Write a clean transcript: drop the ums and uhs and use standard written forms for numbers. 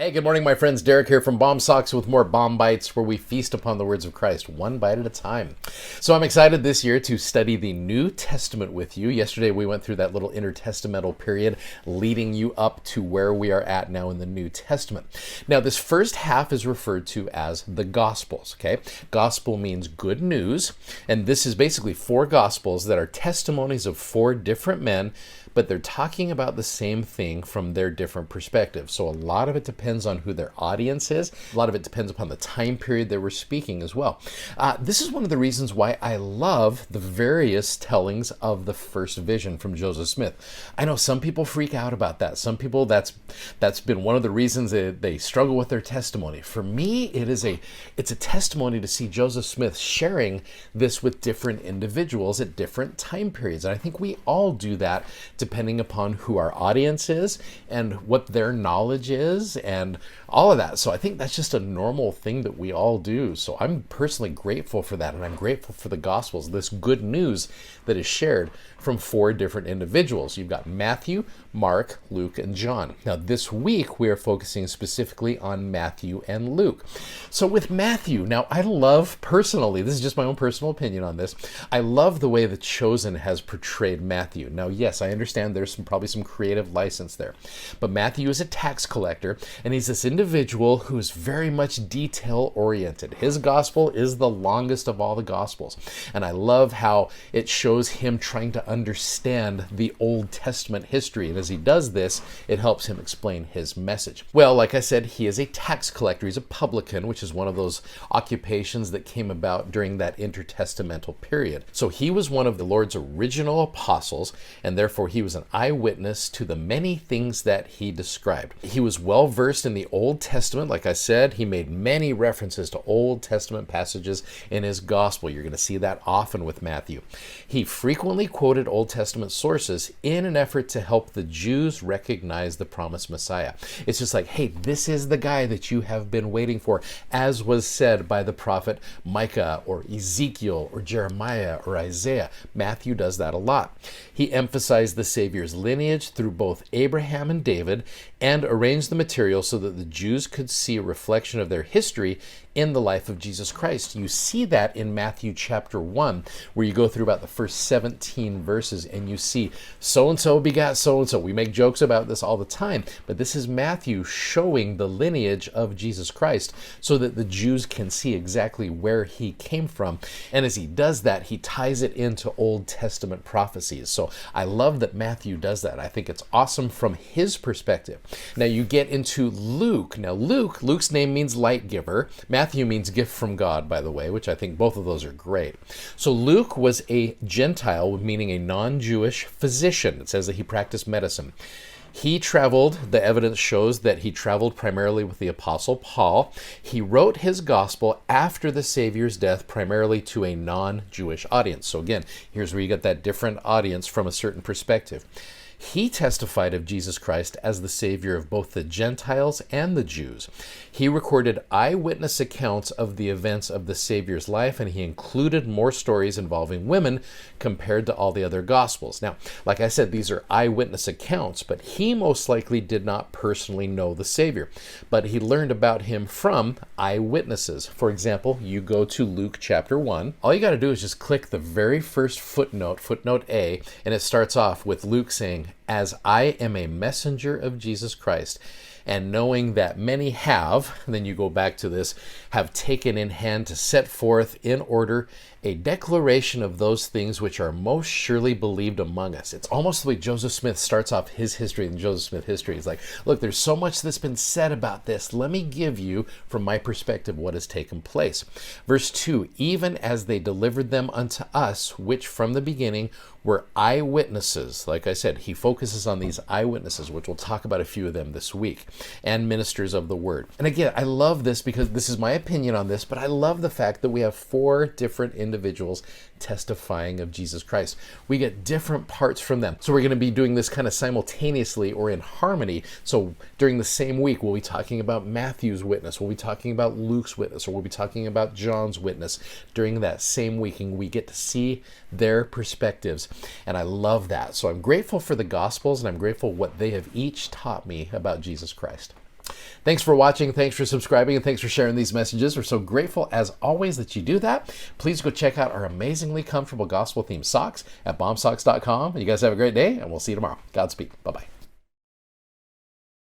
Hey, good morning, my friends. Derek here from Bomb Socks with more Bomb Bites, where we feast upon the words of Christ, one bite at a time. So I'm excited this year to study the New Testament with you. Yesterday we went through that little intertestamental period leading you up to where we are at now in the New Testament. Now, this first half is referred to as the Gospels, okay? Gospel means good news, and this is basically four Gospels that are testimonies of four different men, but they're talking about the same thing from their different perspectives. So a lot of it depends on who their audience is. A lot of it depends upon the time period they were speaking as well. This is one of the reasons why I love the various tellings of the first vision from Joseph Smith. I know some people freak out about that. Some people, that's been one of the reasons they struggle with their testimony. For me, it's a testimony to see Joseph Smith sharing this with different individuals at different time periods. And I think we all do that depending upon who our audience is and what their knowledge is and all of that. So I think that's just a normal thing that we all do. So I'm personally grateful for that, and I'm grateful for the Gospels, this good news that is shared from four different individuals. You've got Matthew, Mark, Luke, and John. Now this week we are focusing specifically on Matthew and Luke. So with Matthew, now I love personally, this is just my own personal opinion on this, I love the way The Chosen has portrayed Matthew. Now yes, I understand there's probably some creative license there, but Matthew is a tax collector, and he's this individual who is very much detail oriented. His gospel is the longest of all the gospels, and I love how it shows him trying to understand the Old Testament history, and as he does this, it helps him explain his message. Well, like I said, he is a tax collector. He's a publican, which is one of those occupations that came about during that intertestamental period. So he was one of the Lord's original apostles, and therefore he was an eyewitness to the many things that he described. He was well versed in the Old Testament. Like I said, he made many references to Old Testament passages in his gospel. You're going to see that often with Matthew. He frequently quoted Old Testament sources in an effort to help the Jews recognize the promised Messiah. It's just like, hey, this is the guy that you have been waiting for, as was said by the prophet Micah or Ezekiel or Jeremiah or Isaiah. Matthew does that a lot. He emphasized the Savior's lineage through both Abraham and David, and arranged the material so that the Jews could see a reflection of their history in the life of Jesus Christ. You see that in Matthew chapter 1, where you go through about the first 17 verses and you see so-and-so begat so-and-so. We make jokes about this all the time, but this is Matthew showing the lineage of Jesus Christ so that the Jews can see exactly where he came from. And as he does that, he ties it into Old Testament prophecies. So I love that Matthew does that. I think it's awesome from his perspective. Now you get into Luke. Now Luke's name means light giver. Matthew means gift from God, by the way, which I think both of those are great. So Luke was a Gentile, meaning a non-Jewish physician. It says that he practiced medicine. He traveled, the evidence shows that he traveled primarily with the Apostle Paul. He wrote his gospel after the Savior's death, primarily to a non-Jewish audience. So again, here's where you get that different audience from a certain perspective. He testified of Jesus Christ as the Savior of both the Gentiles and the Jews. He recorded eyewitness accounts of the events of the Savior's life, and he included more stories involving women compared to all the other Gospels. Now, like I said, these are eyewitness accounts, but he most likely did not personally know the Savior, but he learned about him from eyewitnesses. For example, you go to Luke chapter 1. All you got to do is just click the very first footnote, footnote A, and it starts off with Luke saying, "As I am a messenger of Jesus Christ, and knowing that many have," then you go back to this, "have taken in hand to set forth in order a declaration of those things which are most surely believed among us." It's almost the way Joseph Smith starts off his history in Joseph Smith history. He's like, look, there's so much that's been said about this. Let me give you, from my perspective, what has taken place. Verse 2, "Even as they delivered them unto us, which from the beginning were eyewitnesses." Like I said, he focuses on these eyewitnesses, which we'll talk about a few of them this week, "and ministers of the word." And again, I love this because this is my opinion on this, but I love the fact that we have four different individuals testifying of Jesus Christ. We get different parts from them. So we're going to be doing this kind of simultaneously or in harmony. So during the same week, we'll be talking about Matthew's witness, we'll be talking about Luke's witness, or we'll be talking about John's witness during that same week, and we get to see their perspectives. And I love that. So I'm grateful for the Gospels, and I'm grateful what they have each taught me about Jesus Christ. Thanks for watching, thanks for subscribing, and thanks for sharing these messages. We're so grateful, as always, that you do that. Please go check out our amazingly comfortable gospel-themed socks at bombsocks.com. You guys have a great day, and we'll see you tomorrow. Godspeed. Bye-bye.